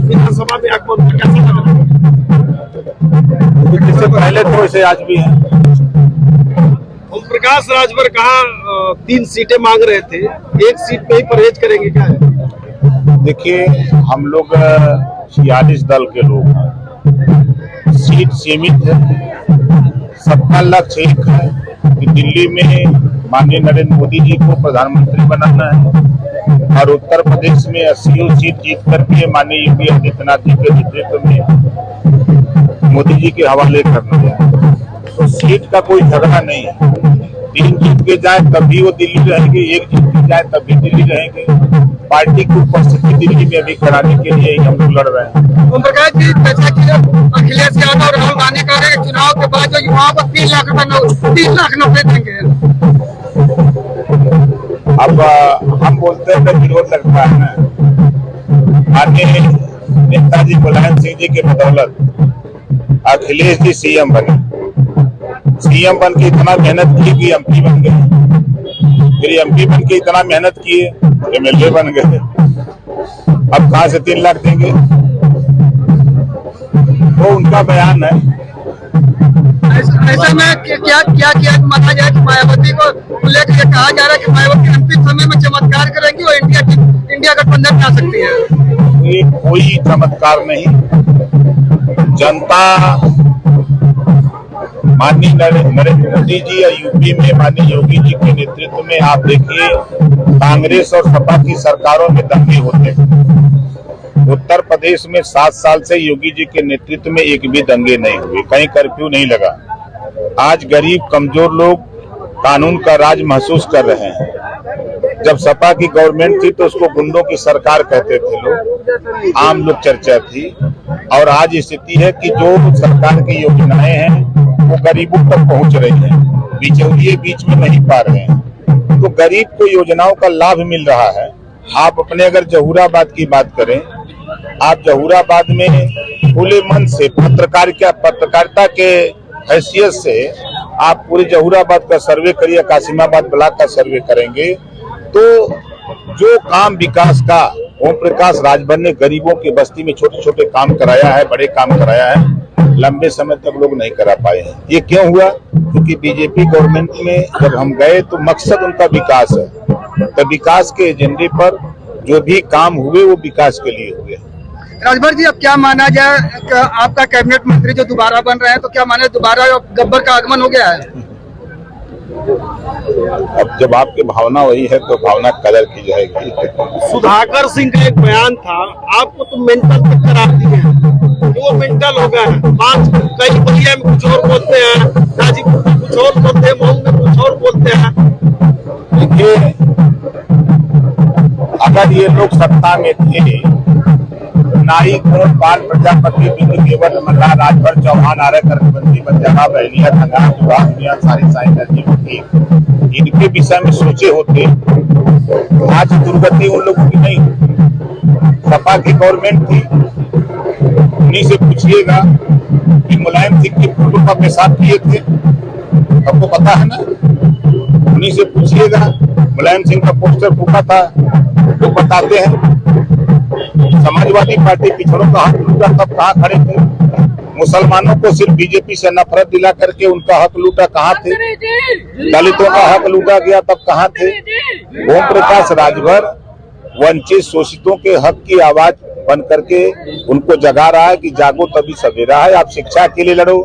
विधानसभा में आगमन का कैसा लग रहा है? इससे पहले तो ऐसे आज भी है। ओम प्रकाश राजभर कहा 3 सीटें मांग रहे थे, एक सीट पे ही परहेज करेंगे क्या है? देखिए, हम लोग 46 दल के लोग हैं, सीट सीमित है। सबका लक्ष्य एक है कि दिल्ली में माननीय नरेंद्र मोदी जी को प्रधानमंत्री बनाना है और उत्तर प्रदेश में 80 सीट जीत करके माननीय योगी आदित्यनाथ जी के नेतृत्व में मोदी जी के हवाले करना है। तो सीट का कोई झगड़ा नहीं है। 3 जीत के जाए तब भी वो दिल्ली रहेंगे, 1 जीत के जाए तब भी दिल्ली रहेंगे। पार्टी की उपस्थिति दिल्ली में अभी कराने के लिए हम लोग लड़ रहे हैं। ओम प्रकाश जी, जैसा कि अखिलेश यादव और राहुल गांधी कह रहे हैं चुनाव के बाद जो युवाओं को 3 लाख नौकरी देंगे। अब हम बोलते हैं तो विरोध लगता है ना। माननीय नेताजी मुलायम सिंह जी के बदौलत अखिलेश जी सीएम बने। सीएम बन के इतना मेहनत की कि एमपी बन गए, फिर एमपी बन के इतना मेहनत किए एमएलए बन गए। अब कहां से 3 लाख देंगे? वो उनका बयान है। ऐसा में क्या माना जाए कि मायावती को लेकर कहा जा रहा है कि मायावती अंतिम समय में चमत्कार करेंगी और इंडिया गठबंधन में आ सकती है? कोई चमत्कार नहीं। जनता माननीय नरेंद्र मोदी जी या यूपी में माननीय योगी जी के नेतृत्व में आप देखिए, कांग्रेस और सपा की सरकारों में दंगे होते हैं। उत्तर प्रदेश में 7 साल से योगी जी के नेतृत्व में एक भी दंगे नहीं हुए, कहीं कर्फ्यू नहीं लगा। आज गरीब कमजोर लोग कानून का राज महसूस कर रहे हैं। जब सपा की गवर्नमेंट थी तो उसको गुंडों की सरकार कहते थे लोग, आम लोग चर्चा थी। और आज स्थिति है कि जो सरकार की योजनाएं हैं वो गरीबों तक पहुंच रही हैं, बिचौलिए बीच में नहीं पा रहे हैं। तो गरीब को योजनाओं का लाभ मिल रहा है। आप अपने अगर जहूराबाद की बात करें, आप जहूराबाद में खुले मन से पत्रकारिता के हैसियत से आप पूरे जहूराबाद का सर्वे करिए, कासिमाबाद ब्लॉक का सर्वे करेंगे तो जो काम विकास का ओम प्रकाश राजभर ने गरीबों की बस्ती में छोटे छोटे काम कराया है, बड़े काम कराया है, लंबे समय तक लोग नहीं करा पाए हैं। ये क्यों हुआ? क्योंकि बीजेपी गवर्नमेंट में जब हम गए तो मकसद उनका विकास है। तो विकास के एजेंडे पर जो भी काम हुए वो विकास के लिए हुए। राजभर जी, अब क्या माना जाए, आपका कैबिनेट मंत्री जो दोबारा बन रहे हैं, तो क्या माने दोबारा गब्बर का आगमन हो गया है? अब जब आपकी भावना वही है तो भावना कदर की जाएगी। सुधाकर सिंह का एक बयान था, आपको तो मेंटल तक करार दिए हैं, वो मेंटल हो गए हैं। कई बलिया में कुछ और बोलते हैं, गाजीपुर में कुछ और बोलते हैं, मऊ में कुछ और बोलते हैं। देखिए, अगर ये लोग सत्ता में थे, नाई कोट बाल प्रजापति बिंदु केवट मल्ला राजभर चौहान आर्य करबंदी बंजारा बहलिया खंगार विवाह दुनिया सारी साई नदी होती, इनके विषय में सोचे होते आज दुर्गति उन लोगों की नहीं। सपा की गवर्नमेंट थी, उन्हीं से पूछिएगा कि मुलायम सिंह की फोटो पर पेशाब किए थे, आपको पता है ना। उन्हीं से पूछिएगा, मुलायम सिंह का पोस्टर फूका था, लोग बताते हैं। समाजवादी पार्टी पिछड़ों का हक लूटा तब कहाँ खड़े थे? मुसलमानों को सिर्फ बीजेपी से नफरत दिला करके उनका हक लूटा कहाँ थे? दलितों का हक लूटा गया तब कहाँ थे? ओम प्रकाश राजभर वंचित शोषितों के हक की आवाज बन करके उनको जगा रहा है कि जागो तभी सवेरा है। आप शिक्षा के लिए लड़ो,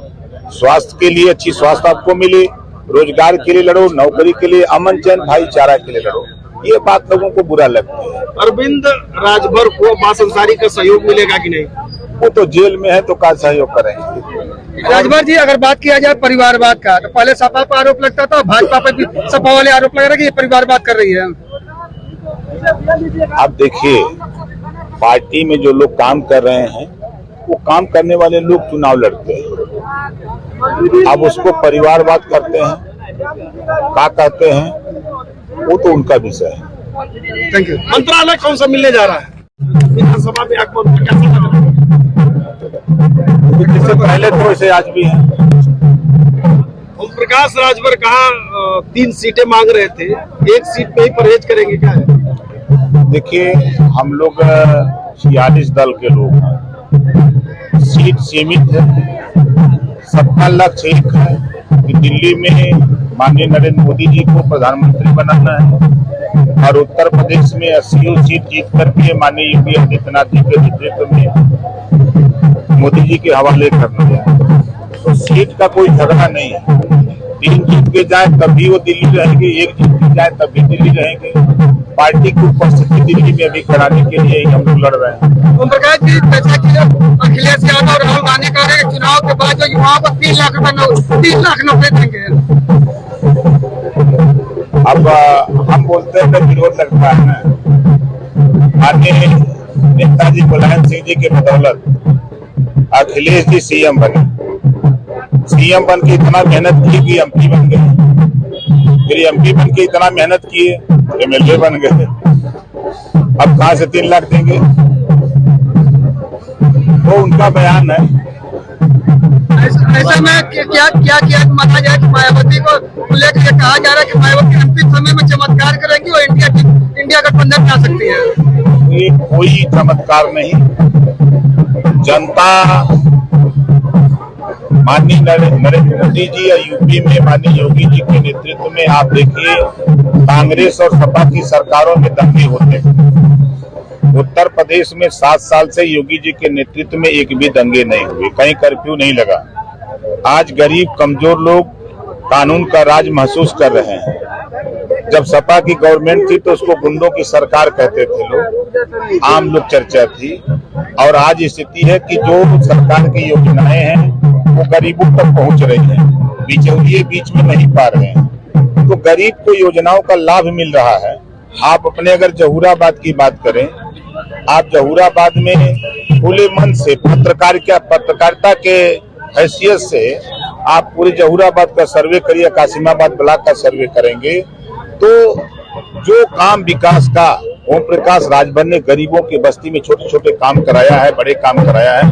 स्वास्थ्य के लिए अच्छी स्वास्थ्य आपको मिले, रोजगार के लिए लड़ो, नौकरी के लिए, अमन चैन भाईचारा के लिए लड़ो। ये बात लोगों को बुरा लगती है। अरविंद राजभर को अब्बास अंसारी का सहयोग मिलेगा कि नहीं? वो तो जेल में है तो क्या सहयोग करेंगे? राजभर जी, अगर बात किया जाए परिवारवाद का, तो पहले सपा पर आरोप लगता था, भाजपा पर भी सपा वाले आरोप लग रहे कि ये परिवारवाद कर रही है। आप देखिए, पार्टी में जो लोग काम कर रहे हैं वो काम करने वाले लोग चुनाव लड़ते हैं। अब उसको परिवारवाद करते हैं, क्या कहते हैं, वो तो उनका विषय है। Thank you. मंत्रालय कौन सा मिलने जा रहा है? विधानसभा में आगमन का कैसा लग रहा है? इससे पहले तो ऐसे आज भी है। ओम प्रकाश राजभर कहा 3 सीटें मांग रहे थे, एक सीट पे ही परहेज करेंगे क्या है? देखिए, हम लोग 46 दल के लोग हैं, सीट सीमित है, सबका लक्ष्य एक है कि दिल्ली में माननीय नरेंद्र मोदी जी को प्रधानमंत्री बनाना है और उत्तर प्रदेश में 80 सीट जीत करके माननीय योगी आदित्यनाथ जी के नेतृत्व में मोदी जी के हवाले करना है। तो सीट का कोई झगड़ा नहीं है, 3 जीत के जाए तब भी वो दिल्ली रहेंगे, 1 जीत के जाए तब भी दिल्ली रहेंगे। पार्टी की उपस्थिति दिल्ली में अभी कराने के लिए हम लोग लड़ रहे हैं। ओम प्रकाश जी, जैसा कि अखिलेश यादव और राहुल गांधी कह रहे हैं चुनाव के बाद जो युवाओं को 3 लाख नौकरी देंगे। अब हम बोलते हैं तो विरोध लगता है ना। माननीय नेताजी मुलायम सिंह जी के बदौलत अखिलेश जी सीएम बने, सीएम बन के इतना मेहनत की कि एमपी बन गए, फिर एमपी बन के इतना मेहनत किए एमएलए बन गए। अब कहां से 3 लाख देंगे? वो उनका बयान है। ऐसा में क्या माना जाए कि मायावती को लेकर कहा जा रहा है कि मायावती अंतिम समय में चमत्कार करेंगी और इंडिया गठबंधन में आ सकती है। ये कोई चमत्कार नहीं, जनता माननीय नरेंद्र मोदी जी या यूपी में माननीय योगी जी के नेतृत्व में आप देखिए, कांग्रेस और सपा की सरकारों में दंगे होते हैं। उत्तर प्रदेश में 7 साल से योगी जी के नेतृत्व में एक भी दंगे नहीं हुए, कहीं कर्फ्यू नहीं लगा। आज गरीब कमजोर लोग कानून का राज महसूस कर रहे हैं। जब सपा की गवर्नमेंट थी तो उसको गुंडों की सरकार कहते थे लोग, आम लोग चर्चा थी। और आज स्थिति है कि जो सरकार की योजनाएं हैं वो गरीबों तक पहुंच रही हैं, बिचौलिए बीच में नहीं पा रहे हैं, तो गरीब को योजनाओं का लाभ मिल रहा है। आप अपने अगर जहूराबाद की बात करें, आप जहूराबाद में खुले मन से पत्रकारिता के हैसियत से आप पूरे जहूराबाद का सर्वे करिए, कासिमाबाद ब्लॉक का सर्वे करेंगे तो जो काम विकास का ओम प्रकाश राजभर ने गरीबों की बस्ती में छोटे छोटे काम कराया है, बड़े काम कराया है,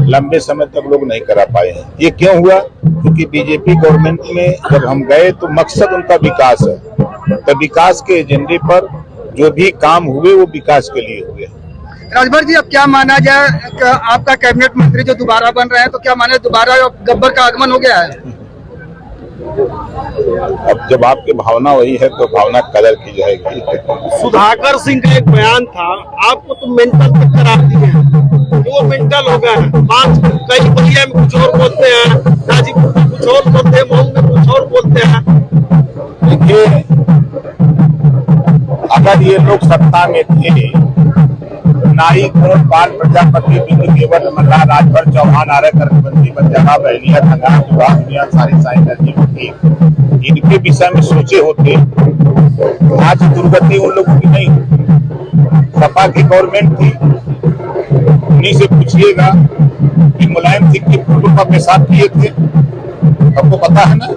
लंबे समय तक लोग नहीं करा पाए हैं। ये क्यों हुआ? क्योंकि बीजेपी गवर्नमेंट में जब हम गए तो मकसद उनका विकास है, तो विकास के एजेंडे पर जो भी काम हुए वो विकास के लिए हुए। राजभर जी, अब क्या माना जाए, आपका कैबिनेट मंत्री जो दोबारा बन रहे हैं, तो क्या माने दोबारा गब्बर का आगमन हो गया है? अब जब आपकी भावना वही है तो भावना कदर की जाएगी। सुधाकर सिंह का एक बयान था, आपको तो मेंटल तक करार दिए हैं, वो मेंटल हो गए हैं। कई बलिया में कुछ और बोलते हैं, गाजीपुर में कुछ और बोलते हैं, मऊ में कुछ और बोलते हैं। देखिए, अगर ये लोग सत्ता में थे, नाई कोट बाल प्रजापति बिंदु केवल मल्ला राजभर चौहान आर्य कर्मबंदी बंजारा बहलिया धंगा दुनिया सारी साई नदी होती, इनके विषय में सोचे होते आज दुर्गति उन लोगों की नहीं। सपा की गवर्नमेंट थी, उन्हीं से पूछिएगा कि मुलायम सिंह की फोटो का पेशाब किए थे, आपको पता है ना।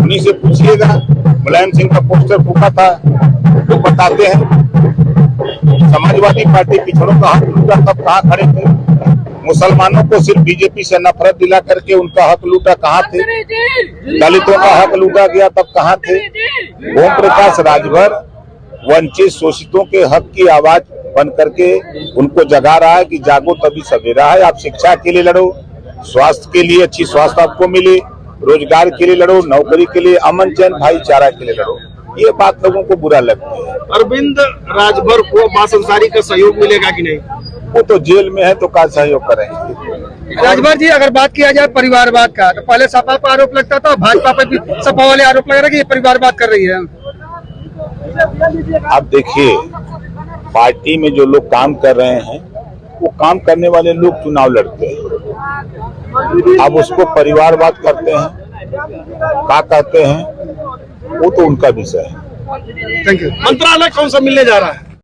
उन्हीं से पूछिएगा, मुलायम सिंह का पोस्टर फूका था, वो बताते हैं। समाजवादी पार्टी पिछड़ों का हक लूटा तब कहाँ खड़े थे? मुसलमानों को सिर्फ बीजेपी से नफरत दिला करके उनका हक लूटा कहाँ थे? दलितों का हक लूटा गया तब कहाँ थे? ओम प्रकाश राजभर वंचित शोषितों के हक की आवाज बन करके उनको जगा रहा है कि जागो तभी सवेरा है। आप शिक्षा के लिए लड़ो, स्वास्थ्य के लिए अच्छी स्वास्थ्य आपको मिले, रोजगार के लिए लड़ो, नौकरी के लिए, अमन चैन भाईचारा के लिए लड़ो। ये बात लोगों को बुरा लगती है। अरविंद राजभर को अब्बास अंसारी का सहयोग मिलेगा कि नहीं? वो तो जेल में है तो क्या सहयोग करेंगे? राजभर जी, अगर बात किया जाए परिवारवाद का, तो पहले सपा पर आरोप लगता था, भाजपा पर भी सपा वाले आरोप लगा रहे कि ये परिवारवाद कर रही है। आप देखिए, पार्टी में जो लोग काम कर रहे हैं वो काम करने वाले लोग चुनाव लड़ते हैं। अब उसको परिवारवाद करते हैं, क्या कहते हैं, वो तो उनका विषय है। Thank you. मंत्रालय कौन सा मिलने जा रहा है?